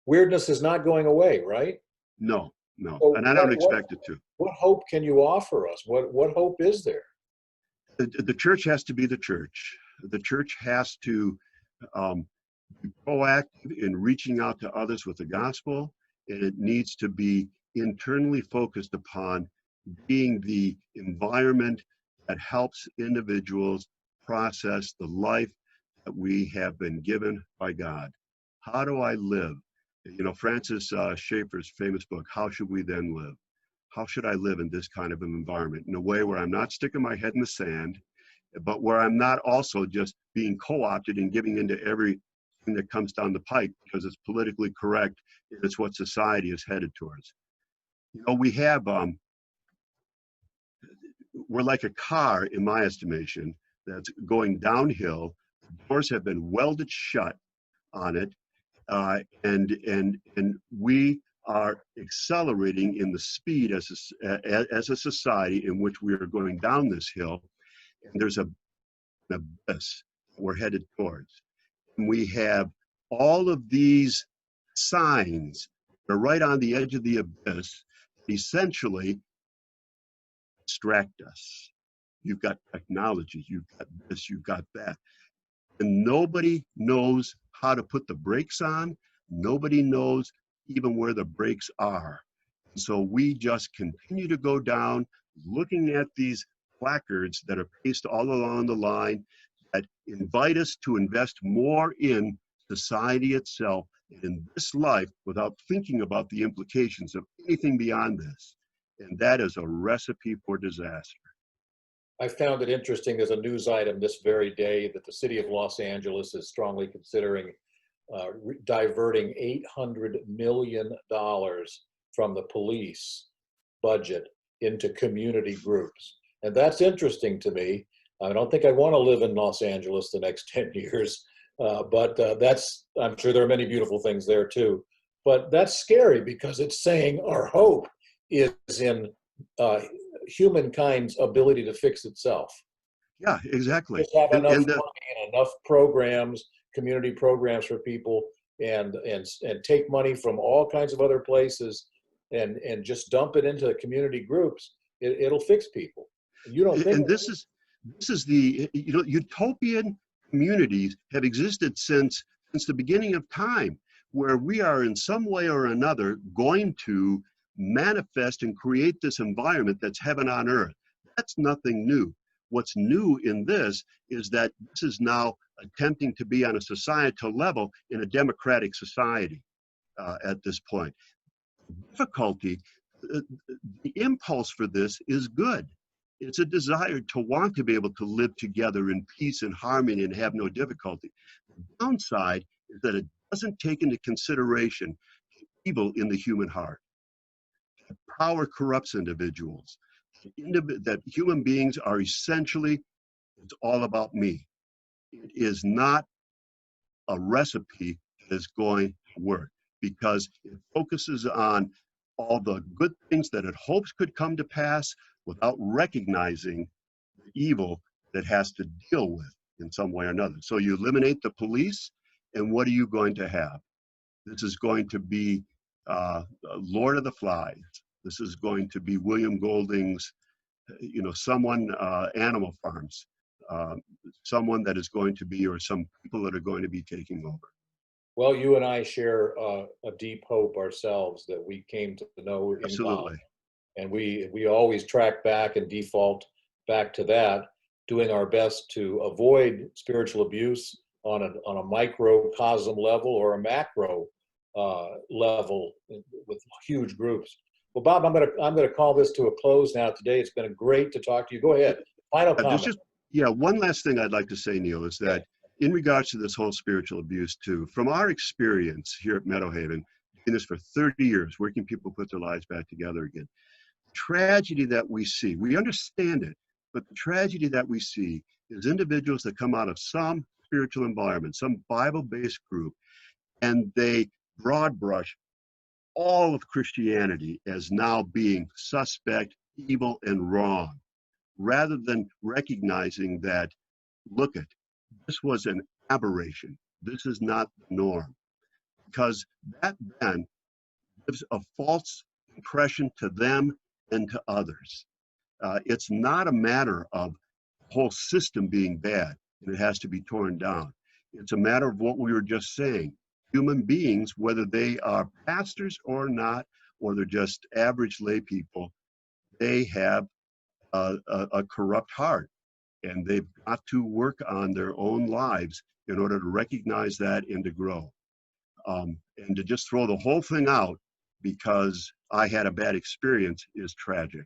Weirdness is not going away, right? No, no, So and I don't expect it to. what hope can you offer us? What hope is there? The church has to be the church. The church has to be proactive in reaching out to others with the gospel, and it needs to be internally focused upon being the environment that helps individuals process the life that we have been given by God. How do I live? Francis Schaeffer's famous book, How Should We Then Live? How should I live in this kind of an environment in a way where I'm not sticking my head in the sand, but where I'm not also just being co-opted and giving into everything that comes down the pike because it's politically correct and it's what society is headed towards. We're like a car, in my estimation, that's going downhill. Doors have been welded shut on it, and we are accelerating in the speed as a society in which we are going down this hill, and there's an abyss we're headed towards. And we have all of these signs that are right on the edge of the abyss, essentially distract us. You've got technology, you've got this, you've got that. And nobody knows how to put the brakes on. Nobody knows even where the brakes are. And so we just continue to go down, looking at these placards that are pasted all along the line that invite us to invest more in society itself and in this life without thinking about the implications of anything beyond this. And that is a recipe for disaster. I found it interesting. There's a news item this very day that the city of Los Angeles is strongly considering diverting $800 million from the police budget into community groups. And that's interesting to me. I don't think I want to live in Los Angeles the next 10 years, but I'm sure there are many beautiful things there too. But that's scary because it's saying our hope is in humankind's ability to fix itself. Yeah, exactly. Just have enough money and enough programs, community programs for people, and take money from all kinds of other places and just dump it into community groups. It'll fix people. You don't think? And this is the, utopian communities have existed since the beginning of time, where we are in some way or another going to manifest and create this environment that's heaven on earth. That's nothing new. What's new in this is that this is now attempting to be on a societal level in a democratic society at this point. Difficulty, the impulse for this is good. It's a desire to want to be able to live together in peace and harmony and have no difficulty. The downside is that it doesn't take into consideration evil in the human heart. Power corrupts individuals. That human beings are essentially, it's all about me. It is not a recipe that is going to work, because it focuses on all the good things that it hopes could come to pass without recognizing the evil that has to deal with in some way or another. So you eliminate the police, and what are you going to have? This is going to be Lord of the Flies. This is going to be William Golding's, Animal Farms, someone that is going to be, or some people that are going to be taking over. Well, you and I share a deep hope ourselves that we came to know in God. Absolutely. And we always track back and default back to that, doing our best to avoid spiritual abuse on a microcosm level or a macro level with huge groups. Well, Bob, I'm gonna call this to a close now today. It's been great to talk to you. Go ahead. Final comment. One last thing I'd like to say, Neil, is that in regards to this whole spiritual abuse too, from our experience here at Meadowhaven, doing this for 30 years, working people put their lives back together again, tragedy that we see, we understand it, but the tragedy that we see is individuals that come out of some spiritual environment, some Bible-based group, and they broad brush all of Christianity as now being suspect, evil, and wrong, rather than recognizing that, look at, this was an aberration. This is not the norm. Because that then gives a false impression to them and to others. It's not a matter of the whole system being bad and it has to be torn down. It's a matter of what we were just saying. Human beings, whether they are pastors or not, or they're just average lay people, they have a corrupt heart, and they've got to work on their own lives in order to recognize that and to grow. And to just throw the whole thing out because I had a bad experience is tragic.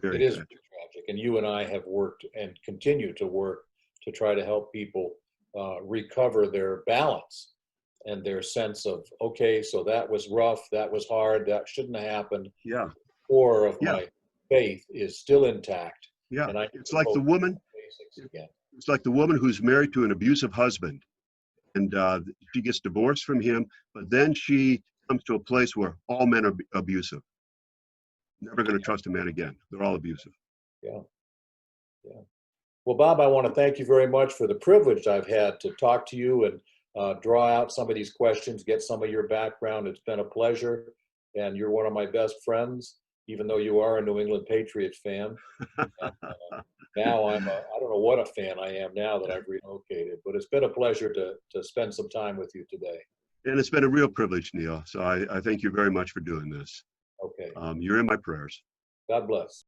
Very tragic. Tragic. And you and I have worked and continue to work to try to help people recover their balance and their sense of, okay, so that was rough, that was hard, that shouldn't have happened. Yeah. The core of my faith is still intact. Yeah. And it's like the woman. It's like the woman who's married to an abusive husband, and she gets divorced from him, but then she comes to a place where all men are abusive. Never going to trust a man again. They're all abusive. Yeah. Yeah. Well, Bob, I want to thank you very much for the privilege I've had to talk to you and draw out some of these questions, get some of your background. It's been a pleasure, and you're one of my best friends, even though you are a New England Patriots fan. And, now I don't know what a fan I am now that I've relocated, but it's been a pleasure to spend some time with you today. And it's been a real privilege, Neil. So I thank you very much for doing this. Okay. You're in my prayers. God bless.